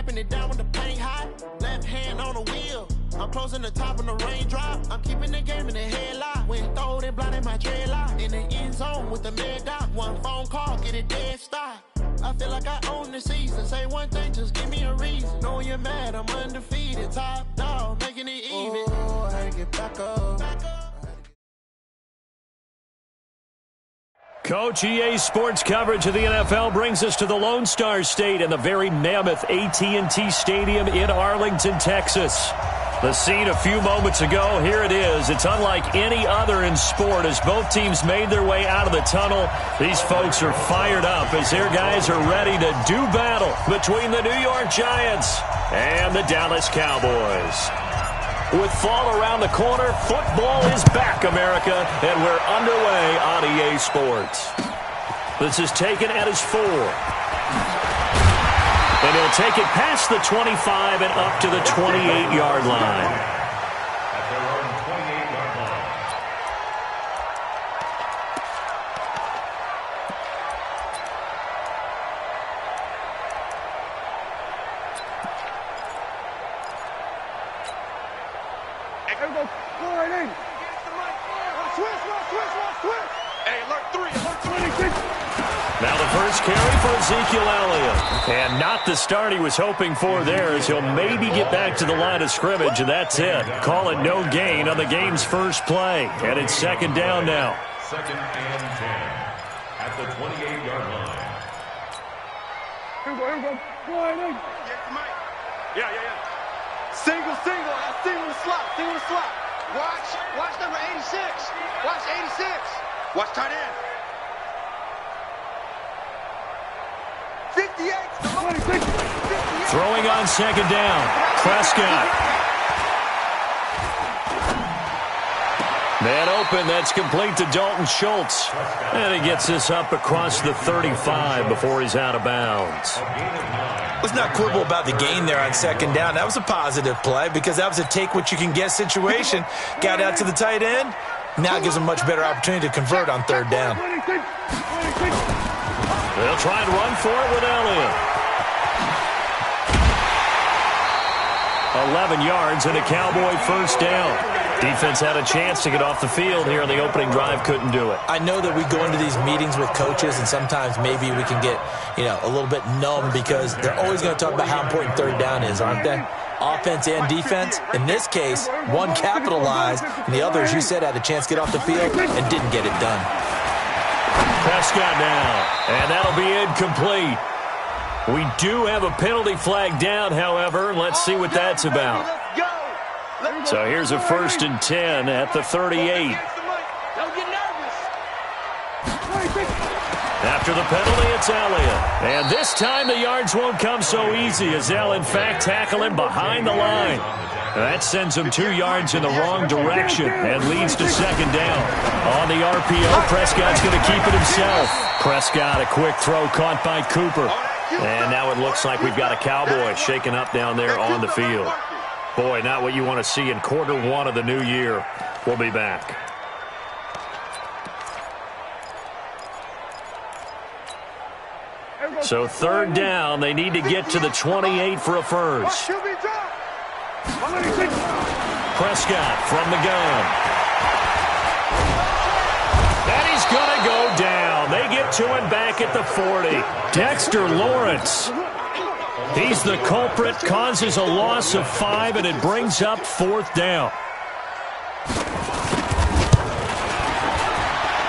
wiping it down when the paint hot. Left hand on the wheel. I'm closing the top of the raindrop. I'm keeping the game in the headlock. When throwed and blinded my dreadlock. In the end zone with the mid dot. One phone call, get it dead stop. I feel like I own the season. Say one thing, just give me a reason. Knowing you're mad, I'm undefeated. Top dog, making it even. Oh, I had to get back up. Coach, EA Sports coverage of the NFL brings us to the Lone Star State and the very mammoth AT&T Stadium in Arlington, Texas. The scene a few moments ago, here it is. It's unlike any other in sport as both teams made their way out of the tunnel. These folks are fired up as their guys are ready to do battle between the New York Giants and the Dallas Cowboys. With fall around the corner, football is back, America, and we're underway on EA Sports. This is taken at his 4. And he'll take it past the 25 and up to the 28-yard line. At their own 28-yard line. Now the first carry for Ezekiel Elliott. And not the start he was hoping for there as he'll maybe get back to the line of scrimmage, and that's it. Call it no gain on the game's first play. And it's second down now. Second and 10 at the 28-yard line. Here we go. Yeah. Single. I single the slot. Watch number 86. Watch 86. Watch tight end. 58. Throwing on second down. Prescott. Man open, that's complete to Dalton Schultz. And he gets this up across the 35 before he's out of bounds. Let's not quibble about the gain there on second down. That was a positive play because that was a take-what-you-can-get situation. Got out to the tight end. Now gives him a much better opportunity to convert on third down. They'll try and run for it with Elliott. 11 yards and a Cowboy first down. Defense had a chance to get off the field here on the opening drive, couldn't do it. I know that we go into these meetings with coaches, and sometimes maybe we can get, a little bit numb because they're always going to talk about how important third down is, aren't they? Offense and defense. In this case, one capitalized, and the other, as you said, had a chance to get off the field and didn't get it done. Prescott now, and that'll be incomplete. We do have a penalty flag down, however. Let's see what that's about. So here's a 1st and 10 at the 38. After the penalty, it's Elliott. And this time the yards won't come so easy as they'll, in fact, tackle him behind the line. That sends him 2 yards in the wrong direction and leads to second down. On the RPO, Prescott's going to keep it himself. Prescott, a quick throw caught by Cooper. And now it looks like we've got a Cowboy shaken up down there on the field. Boy, not what you want to see in quarter one of the new year. We'll be back. So third down, they need to get to the 28 for a first. Prescott from the gun. And he's going to go down. They get to him back at the 40. Dexter Lawrence. He's the culprit, causes a loss of 5, and it brings up 4th down.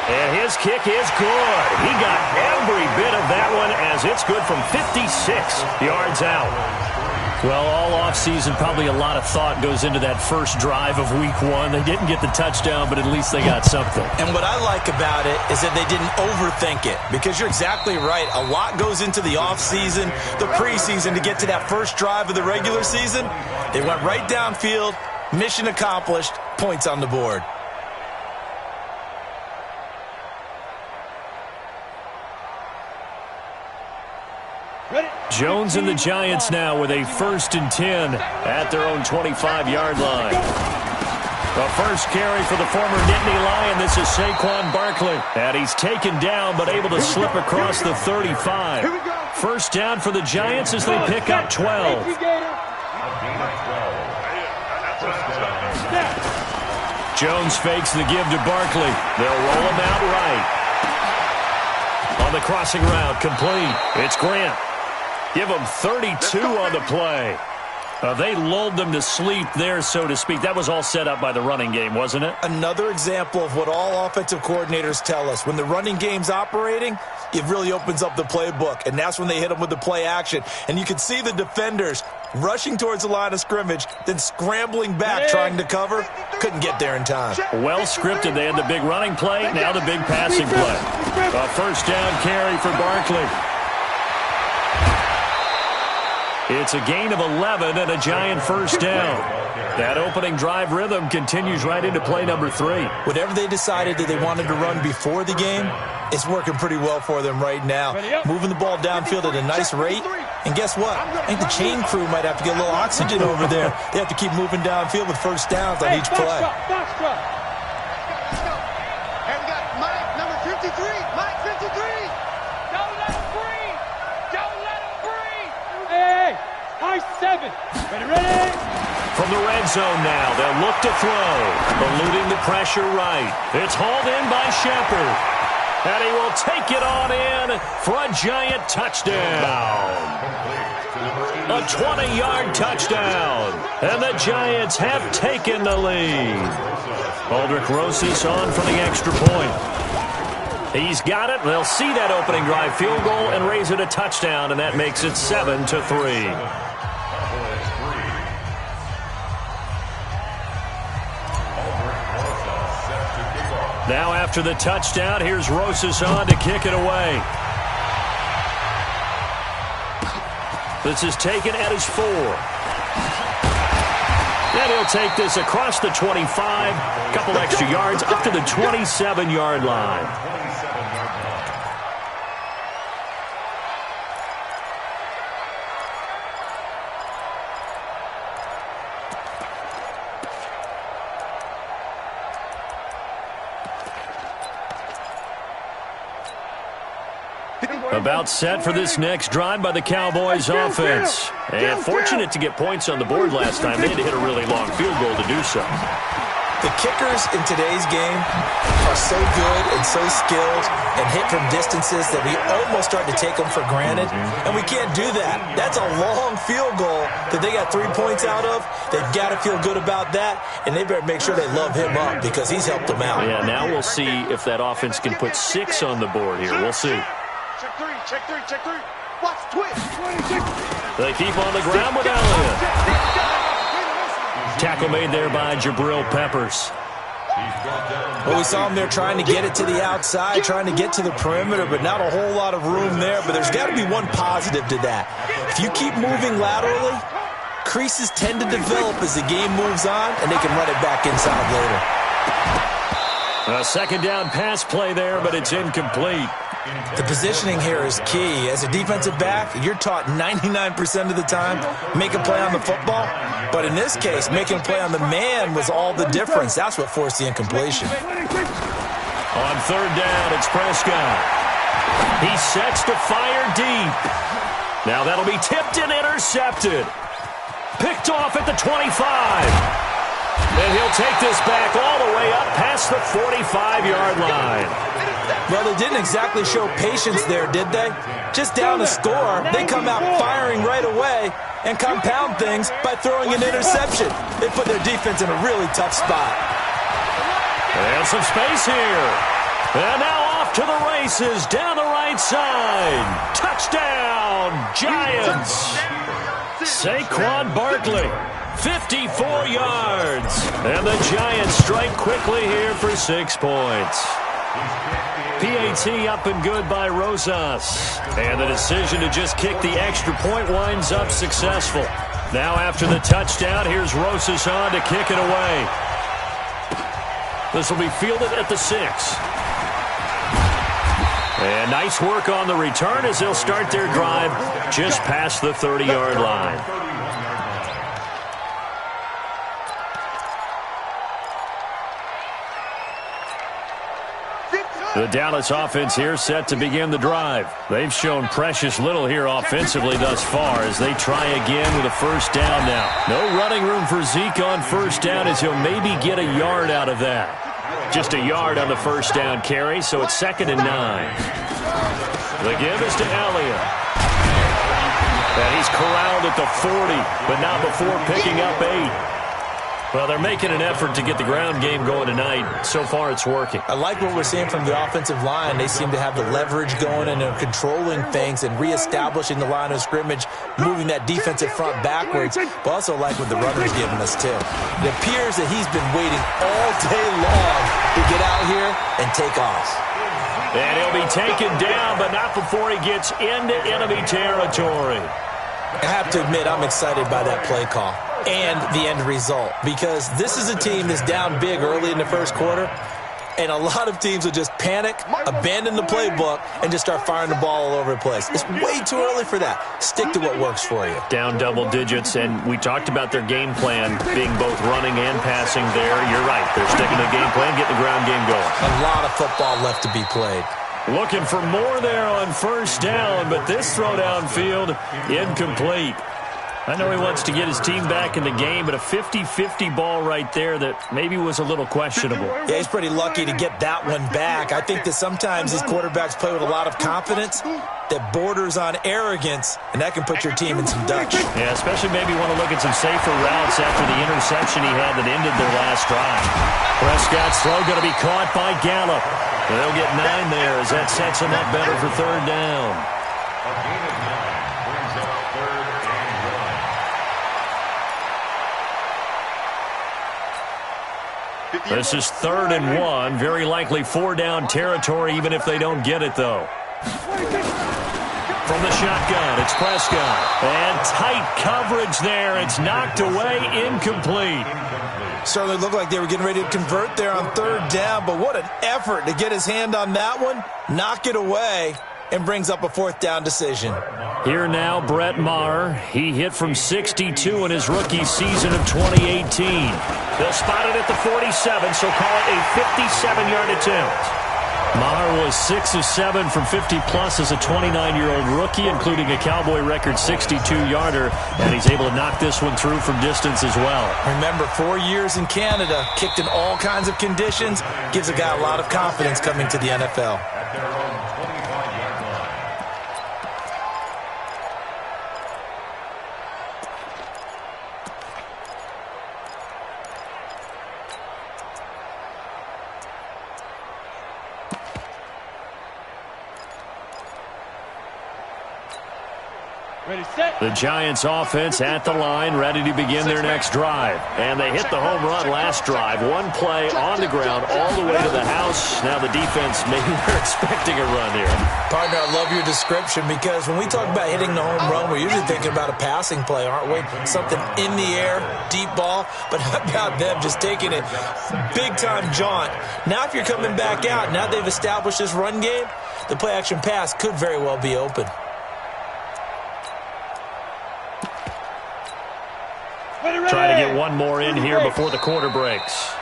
And his kick is good. He got every bit of that one as it's good from 56 yards out. Well, all offseason, probably a lot of thought goes into that first drive of week 1. They didn't get the touchdown, but at least they got something. And what I like about it is that they didn't overthink it, because you're exactly right. A lot goes into the offseason, the preseason, to get to that first drive of the regular season. They went right downfield, mission accomplished, points on the board. Jones and the Giants now with a 1st and 10 at their own 25-yard line. The first carry for the former Nittany Lion. This is Saquon Barkley. And he's taken down but able to slip across the 35. First down for the Giants as they pick up 12. Jones fakes the give to Barkley. They'll roll him out right. On the crossing route, complete. It's Grant. Give him 32 on the play. They lulled them to sleep there, so to speak. That was all set up by the running game, wasn't it? Another example of what all offensive coordinators tell us. When the running game's operating, it really opens up the playbook, and that's when they hit them with the play action. And you can see the defenders rushing towards the line of scrimmage, then scrambling back trying to cover. Couldn't get there in time. Well scripted. They had the big running play, now the big passing play. A first down carry for Barkley. It's a gain of 11 and a Giant first down. That opening drive rhythm continues right into play number 3. Whatever they decided that they wanted to run before the game, it's working pretty well for them right now. Moving the ball downfield at a nice rate. And guess what? I think the chain crew might have to get a little oxygen over there. They have to keep moving downfield with first downs on each play. And we got Mike, number 53. Mike, 53. Don't let him breathe. Don't let him breathe. Hey, high 7. Ready? From the red zone now, they'll look to throw. Eluding the pressure right. It's hauled in by Shepard. And he will take it on in for a Giant touchdown. A 20-yard touchdown. And the Giants have taken the lead. Aldrich Rosas on for the extra point. He's got it. They'll see that opening drive field goal and raise it a touchdown, and that makes it 7-3. Now after the touchdown, here's Rosas on to kick it away. This is taken at his 4. And he'll take this across the 25, couple extra yards, up to the 27-yard line. About set for this next drive by the Cowboys offense. And fortunate to get points on the board last time. They had to hit a really long field goal to do so. The kickers in today's game are so good and so skilled and hit from distances that we almost start to take them for granted. And we can't do that. That's a long field goal that they got 3 points out of. They've got to feel good about that, and they better make sure they love him up because he's helped them out. Yeah, now we'll see if that offense can put 6 on the board here. We'll see. Check three. Watch, twitch. They keep on the ground with Elliott. Tackle made there by Jabril Peppers. Well, we saw him there trying to get it to the outside, trying to get to the perimeter, but not a whole lot of room there. But there's got to be one positive to that. If you keep moving laterally, creases tend to develop as the game moves on, and they can run it back inside later. A second down pass play there, but it's incomplete. The positioning here is key. As a defensive back, you're taught 99% of the time, make a play on the football. But in this case, making a play on the man was all the difference. That's what forced the incompletion. On third down, it's Prescott. He sets to fire deep. Now that'll be tipped and intercepted. Picked off at the 25. And he'll take this back all the way up past the 45-yard line. Well, they didn't exactly show patience there, did they? Just down a score, they come out firing right away and compound things by throwing an interception. They put their defense in a really tough spot. And some space here. And now off to the races down the right side. Touchdown, Giants. Saquon Barkley, 54 yards. And the Giants strike quickly here for 6 points. PAT up and good by Rosas. And the decision to just kick the extra point winds up successful. Now after the touchdown, here's Rosas on to kick it away. This will be fielded at the 6. And nice work on the return as they'll start their drive just past the 30-yard line. The Dallas offense here set to begin the drive. They've shown precious little here offensively thus far as they try again with a first down now. No running room for Zeke on first down as he'll maybe get a yard out of that. Just a yard on the first down carry, so it's 2nd and 9. The give is to Elliott. And he's corralled at the 40, but not before picking up 8. Well, they're making an effort to get the ground game going tonight. So far, it's working. I like what we're seeing from the offensive line. They seem to have the leverage going and are controlling things and reestablishing the line of scrimmage, moving that defensive front backwards. But also like what the runner's giving us, too. It appears that he's been waiting all day long to get out here and take off. And he'll be taken down, but not before he gets into enemy territory. I have to admit, I'm excited by that play call and the end result, because this is a team that's down big early in the first quarter, and a lot of teams will just panic, abandon the playbook, and just start firing the ball all over the place. It's way too early for that. Stick to what works for you. Down double digits, and we talked about their game plan being both running and passing there. You're right. They're sticking to the game plan, getting the ground game going. A lot of football left to be played. Looking for more there on first down, but this throw downfield, incomplete. I know he wants to get his team back in the game, but a 50-50 ball right there that maybe was a little questionable. Yeah, he's pretty lucky to get that one back. I think that sometimes these quarterbacks play with a lot of confidence that borders on arrogance, and that can put your team in some Dutch. Yeah, especially maybe want to look at some safer routes after the interception he had that ended their last drive. Prescott's throw going to be caught by Gallup. And they'll get 9 there as that sets him up better for 3rd down. A gain of 9 brings up 3rd and 1. This is 3rd and 1. Very likely 4-down territory, even if they don't get it, though. From the shotgun, it's Prescott. And tight coverage there. It's knocked away, incomplete. Certainly looked like they were getting ready to convert there on 3rd down, but what an effort to get his hand on that one, knock it away, and brings up a 4th down decision. Here now, Brett Maher. He hit from 62 in his rookie season of 2018. They'll spot it at the 47, so call it a 57-yard attempt. Maher was 6 of 7 from 50-plus as a 29-year-old rookie, including a Cowboy record 62-yarder, and he's able to knock this one through from distance as well. Remember, 4 years in Canada, kicked in all kinds of conditions, gives a guy a lot of confidence coming to the NFL. At their own 25-yard line. Ready, set. The Giants offense at the line, ready to begin their next drive. And they hit the home run last drive. One play on the ground all the way to the house. Now the defense, maybe they're expecting a run here. Partner, I love your description, because when we talk about hitting the home run, we're usually thinking about a passing play, aren't we? Something in the air, deep ball. But how about them just taking it big-time jaunt? Now if you're coming back out, now they've established this run game, the play-action pass could very well be open. Try to get one more in here before the quarter breaks.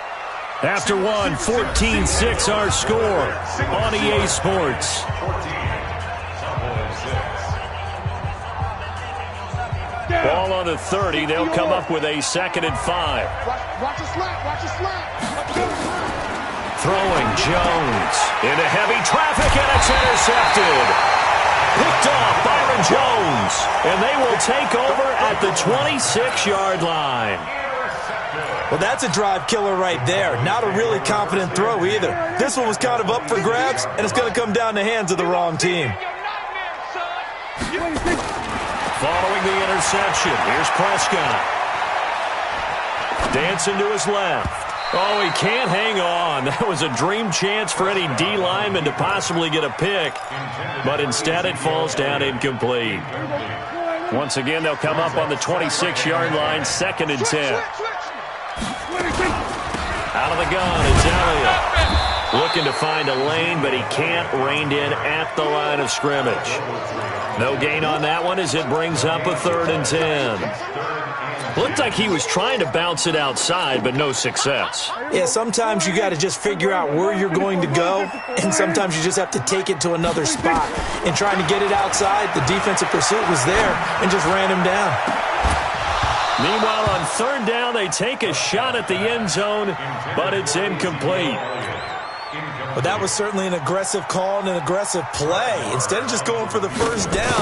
After one, 14-6 our score on EA Sports. 14. Cowboys 6. Ball on the 30. They'll come up with a 2nd and 5. Watch the slap. Watch the slap. Throwing Jones into heavy traffic, and it's intercepted. Picked off Byron Jones, and they will take over at the 26-yard line. Well, that's a drive killer right there. Not a really confident throw either. This one was kind of up for grabs, and it's going to come down the hands of the wrong team. Following the interception, here's Prescott. Dancing to his left. Oh, he can't hang on. That was a dream chance for any D lineman to possibly get a pick, but instead it falls down incomplete. Once again, they'll come up on the 26-yard line, 2nd and 10. Out of the gun, it's Elliott. Looking to find a lane, but he can't. Reined in at the line of scrimmage. No gain on that one as it brings up a 3rd and 10. Looked like he was trying to bounce it outside, but no success. Yeah, sometimes you got to just figure out where you're going to go, and sometimes you just have to take it to another spot. And trying to get it outside, the defensive pursuit was there and just ran him down. Meanwhile, on 3rd down, they take a shot at the end zone, but it's incomplete. But that was certainly an aggressive call and an aggressive play. Instead of just going for the 1st down,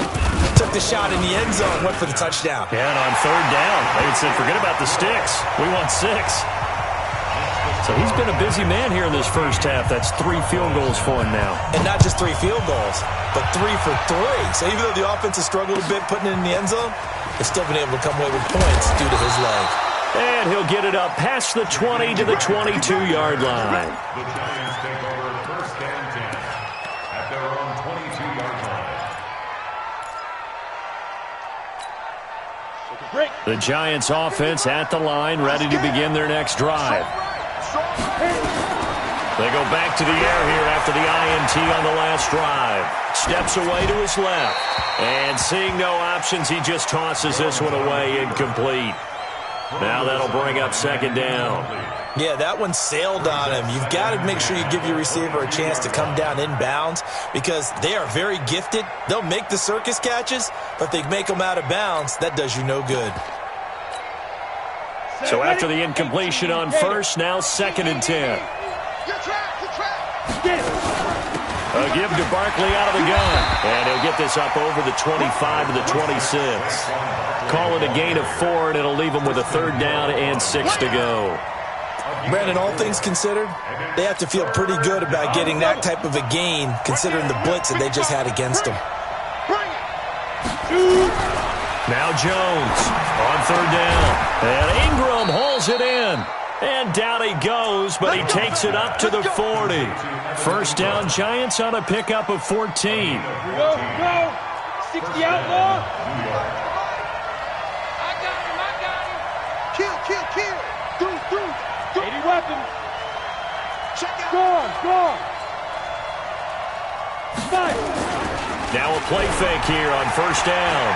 took the shot in the end zone, went for the touchdown. Yeah, and on 3rd down, they said, forget about the sticks. We want 6. So he's been a busy man here in this first half. That's 3 field goals for him now. And not just 3 field goals, but 3 for 3. So even though the offense has struggled a bit putting it in the end zone, they've still been able to come away with points due to his leg. And he'll get it up past the 20 to the 22-yard line. The Giants take over 1st and 10 at their own 22-yard line. The Giants offense at the line, ready to begin their next drive. They go back to the air here after the INT on the last drive. Steps away to his left. And seeing no options, he just tosses this one away, incomplete. Now that'll bring up 2nd down. Yeah, that one sailed on him. You've got to make sure you give your receiver a chance to come down inbounds because they are very gifted. They'll make the circus catches, but they make them out of bounds. That does you no good. So after the incompletion on 1st, now 2nd and 10. A give to Barkley out of the gun. And he'll get this up over the 25 to the 26. Call it a gain of 4, and it'll leave him with a 3rd down and 6 to go. Brandon, all things considered, they have to feel pretty good about getting that type of a gain considering the blitz that they just had against them. Now Jones on 3rd down. And Ingram hauls it in. And down he goes, but he takes it up to the 40. 1st down, Giants on a pickup of 14. Go, 60 outlaw. I got him. Kill. Through. 80 weapons. Check out. Gone. Five. Now a play fake here on 1st down.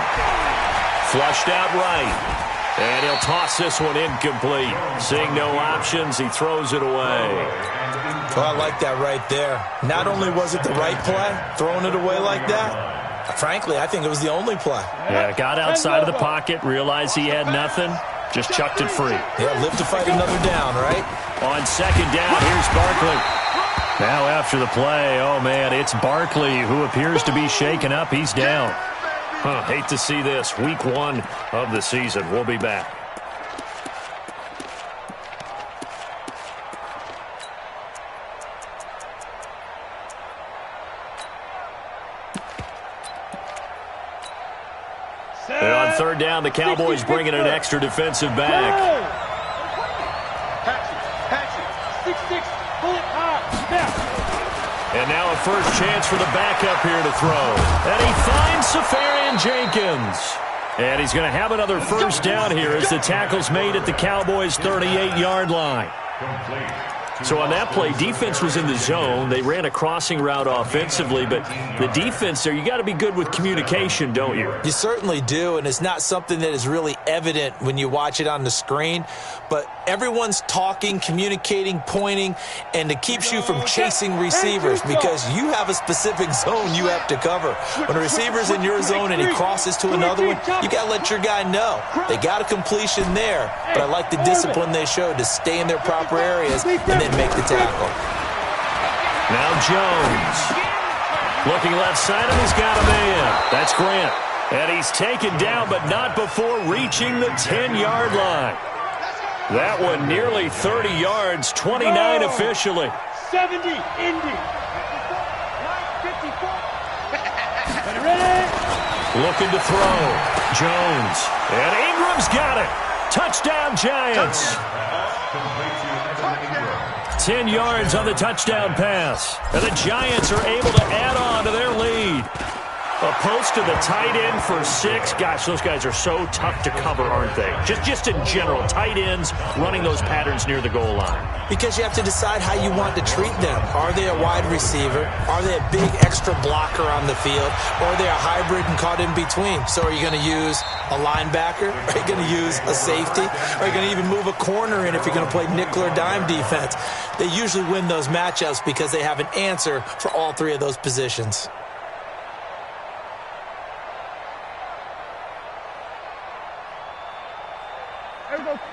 Flushed out right. And he'll toss this one incomplete. Seeing no options, he throws it away. Well, I like that right there. Not only was it the right play, throwing it away like that, frankly, I think it was the only play. Yeah, got outside of the pocket, realized he had nothing, just chucked it free. Yeah, live to fight another down, right? On 2nd down, here's Barkley. Now after the play, oh man, it's Barkley who appears to be shaken up. He's down. Hate to see this. Week 1 of the season. We'll be back. And on 3rd down, the Cowboys bring in an extra defensive back. Patchy. 6-6. Bullet high. Snap. And now a first chance for the backup here to throw. And he finds Safarian Jenkins. And he's going to have another 1st down here as the tackle's made at the Cowboys' 38-yard line. So on that play, defense was in the zone. They ran a crossing route offensively, but the defense there, you got to be good with communication, don't you? You certainly do, and it's not something that is really evident when you watch it on the screen. But everyone's talking, communicating, pointing, and it keeps you from chasing receivers because you have a specific zone you have to cover. When a receiver's in your zone and he crosses to another one, you got to let your guy know. They got a completion there, but I like the discipline they showed to stay in their proper areas and then make the tackle. Now Jones. Looking left side, and he's got a man. That's Grant. And he's taken down, but not before reaching the 10-yard line. That one nearly 30 yards, 29 officially. 70, Indy. 54. Ready? Looking to throw. Jones. And Ingram's got it. Touchdown, Giants. 10 yards on the touchdown pass. And the Giants are able to add on to their lead. A post to the tight end for 6. Gosh, those guys are so tough to cover, aren't they? Just in general, tight ends running those patterns near the goal line. Because you have to decide how you want to treat them. Are they a wide receiver? Are they a big extra blocker on the field? Or are they a hybrid and caught in between? So are you going to use a linebacker? Are you going to use a safety? Are you going to even move a corner in if you're going to play nickel or dime defense? They usually win those matchups because they have an answer for all 3 of those positions.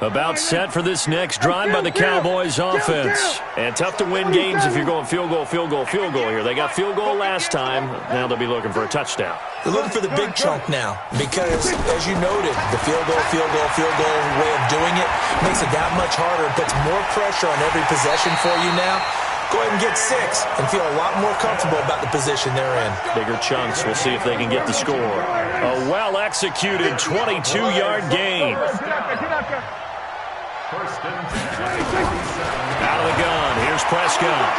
About set for this next drive by the Cowboys offense. And tough to win games if you're going field goal here. They got field goal last time. Now they'll be looking for a touchdown. They're looking for the big chunk now because, as you noted, the field goal way of doing it makes it that much harder. It puts more pressure on every possession for you now. Go ahead and get 6 and feel a lot more comfortable about the position they're in. Bigger chunks. We'll see if they can get the score. A well-executed 22-yard gain. Out of the gun. Here's Prescott.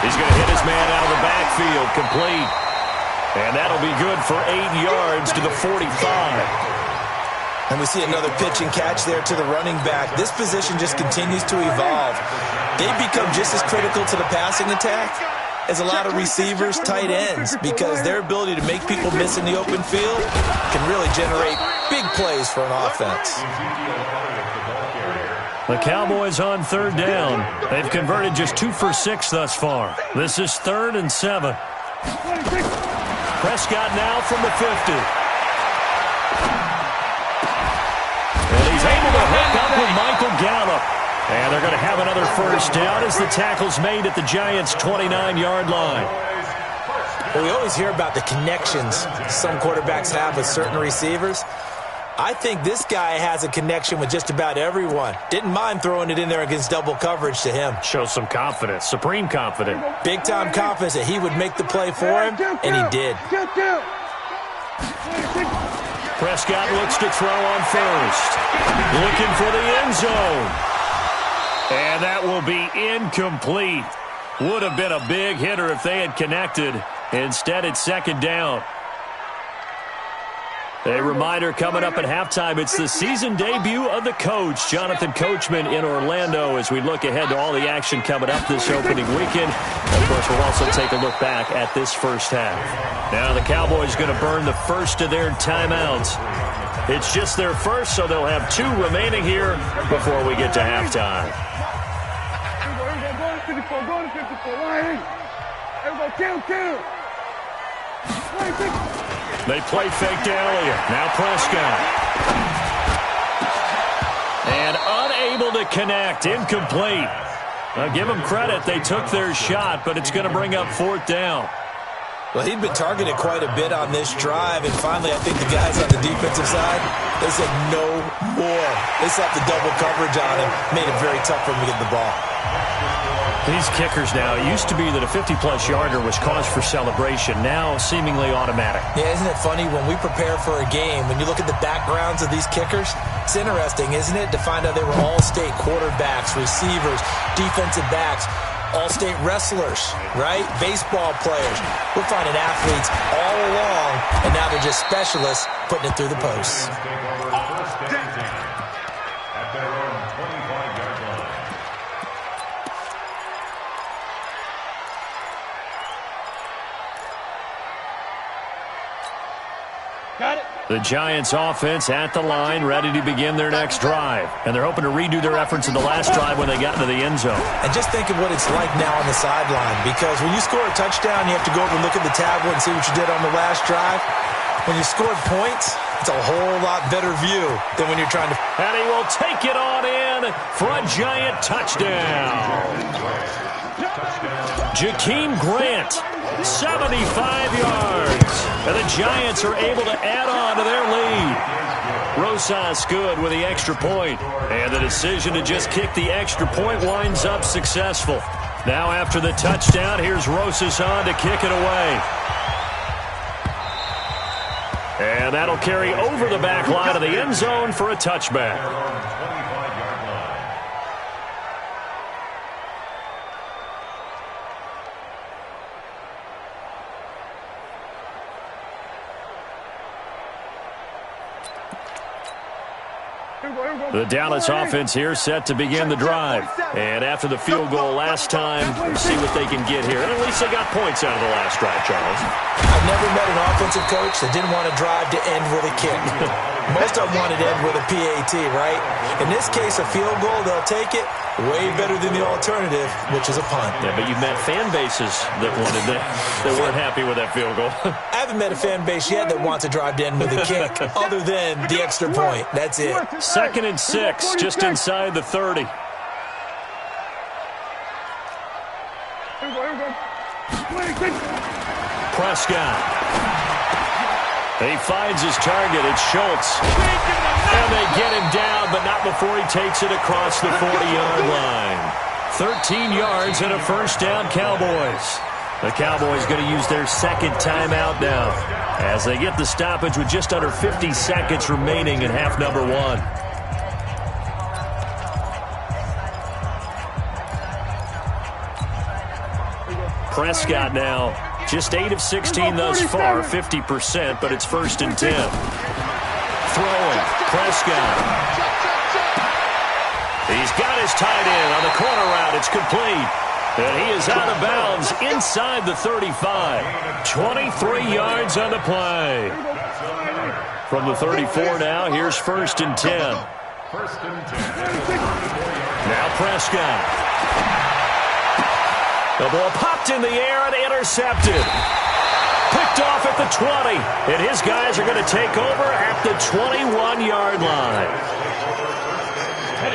He's going to hit his man out of the backfield. Complete. And that'll be good for 8 yards to the 45. And we see another pitch and catch there to the running back. This position just continues to evolve. They become just as critical to the passing attack as a lot of receivers, tight ends, because their ability to make people miss in the open field can really generate big plays for an offense. The Cowboys on 3rd down. They've converted just 2 for 6 thus far. This is 3rd and 7. Prescott now from the 50. And he's able to hook up with Michael Gallup. And they're going to have another first down as the tackle's made at the Giants' 29-yard line. Well, we always hear about the connections some quarterbacks have with certain receivers. I think this guy has a connection with just about everyone. Didn't mind throwing it in there against double coverage to him. Shows some confidence, supreme confidence. Big-time confidence that he would make the play for him, and he did. Prescott looks to throw on first. Looking for the end zone. And that will be incomplete. Would have been a big hitter if they had connected. Instead, it's 2nd down. A reminder coming up at halftime, it's the season debut of the coach, Jonathan Coachman, in Orlando, as we look ahead to all the action coming up this opening weekend. Of course, we'll also take a look back at this first half. Now the Cowboys going to burn the first of their timeouts. It's just their first, so they'll have 2 remaining here before we get to halftime. They play fake to Elliott. Now Prescott. And unable to connect. Incomplete. Now give them credit. They took their shot, but it's going to bring up 4th down. Well, he'd been targeted quite a bit on this drive, and finally I think the guys on the defensive side, they said no more. They slapped the double coverage on him, made it very tough for him to get the ball. These kickers now, it used to be that a 50-plus yarder was cause for celebration. Now seemingly automatic. Yeah, isn't it funny when we prepare for a game, when you look at the backgrounds of these kickers, it's interesting, isn't it, to find out they were all-state quarterbacks, receivers, defensive backs, all-state wrestlers, right? Baseball players. We're finding athletes all along, and now they're just specialists putting it through the posts. The Giants offense at the line, ready to begin their next drive. And they're hoping to redo their efforts in the last drive when they got into the end zone. And just think of what it's like now on the sideline, because when you score a touchdown, you have to go over and look at the tablet and see what you did on the last drive. When you scored points, it's a whole lot better view than when you're trying to... And he will take it on in for a Giant touchdown. Jakeem Grant, 75 yards. And the Giants are able to add on to their lead. Rosas good with the extra point. And the decision to just kick the extra point winds up successful. Now after the touchdown, here's Rosas on to kick it away. And that'll carry over the back line of the end zone for a touchback. The Dallas offense here set to begin the drive. And after the field goal last time, let's see what they can get here. And at least they got points out of the last drive, Charles. I've never met an offensive coach that didn't want to drive to end with a kick. Most of them wanted to end with a PAT, right? In this case, a field goal, they'll take it. Way better than the alternative, which is a punt. Yeah, but you've met fan bases that wanted that weren't happy with that field goal. I haven't met a fan base yet that wants to drive to end with a kick, other than the extra point. That's it. 2nd and 6, just inside the 30. Prescott. He finds his target. It's Schultz. And they get him down, but not before he takes it across the 40-yard line. 13 yards and a first down, Cowboys. The Cowboys going to use their second timeout now as they get the stoppage with just under 50 seconds remaining in half number 1. Prescott now just 8 of 16 thus far, 50%, but it's 1st and 10. Throwing, Prescott. He's got his tight end on the corner route. It's complete. And he is out of bounds inside the 35. 23 yards on the play. From the 34 now, here's 1st and 10. Now Prescott. The ball popped in the air and intercepted. Picked off at the 20. And his guys are going to take over at the 21-yard line.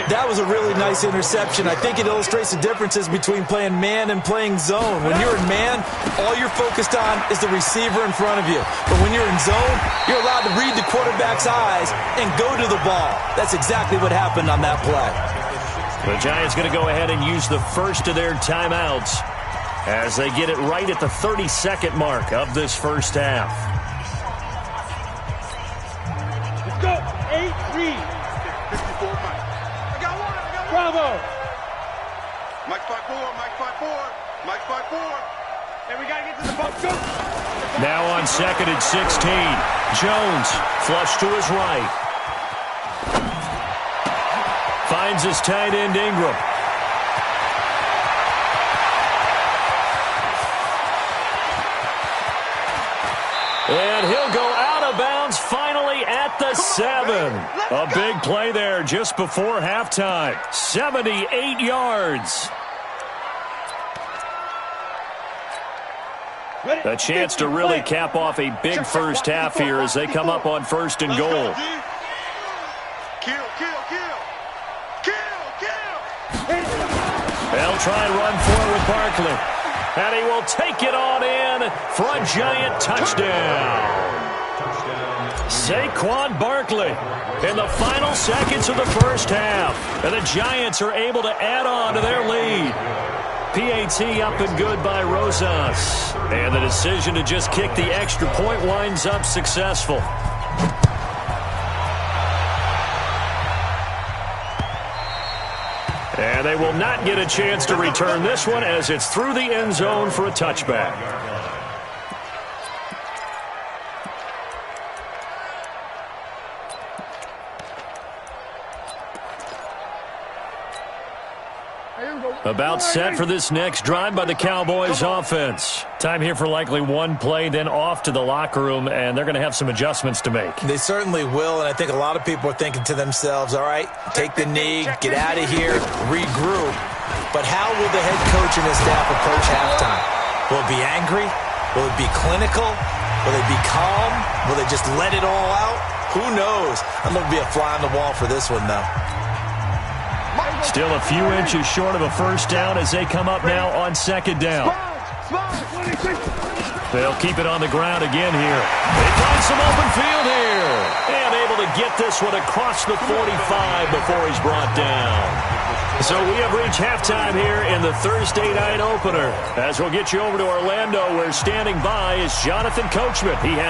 That was a really nice interception. I think it illustrates the differences between playing man and playing zone. When you're in man, all you're focused on is the receiver in front of you. But when you're in zone, you're allowed to read the quarterback's eyes and go to the ball. That's exactly what happened on that play. The Giants going to go ahead and use the first of their timeouts as they get it right at the 32nd mark of this first half. Let's go. 8-3. 54, Mike. I got one. Bravo. Mike 5-4. Mike 5-4. Mike 5-4. And we got to get to the box. Go. Now on 2nd and 16. Jones flush to his right. Finds his tight end, Ingram. And he'll go out of bounds finally at the 7. A big play there just before halftime. 78 yards. A chance to really cap off a big first half here as they come up on 1st and goal. Kill. They'll try and run forward with Barkley. And he will take it on in for a Giant touchdown. Saquon Barkley in the final seconds of the first half. And the Giants are able to add on to their lead. PAT up and good by Rosas. And the decision to just kick the extra point winds up successful. And they will not get a chance to return this one as it's through the end zone for a touchback. About set for this next drive by the Cowboys offense. Time here for likely one play, then off to the locker room, and they're going to have some adjustments to make. They certainly will, and I think a lot of people are thinking to themselves, all right, take the knee, get out of here, regroup. But how will the head coach and his staff approach halftime? Will it be angry? Will it be clinical? Will it be calm? Will they just let it all out? Who knows? I'm going to be a fly on the wall for this one, though. Still a few inches short of a first down as they come up now on 2nd down. They'll keep it on the ground again here. They find some open field here. And able to get this one across the 45 before he's brought down. So we have reached halftime here in the Thursday night opener. As we'll get you over to Orlando, where standing by is Jonathan Coachman. He has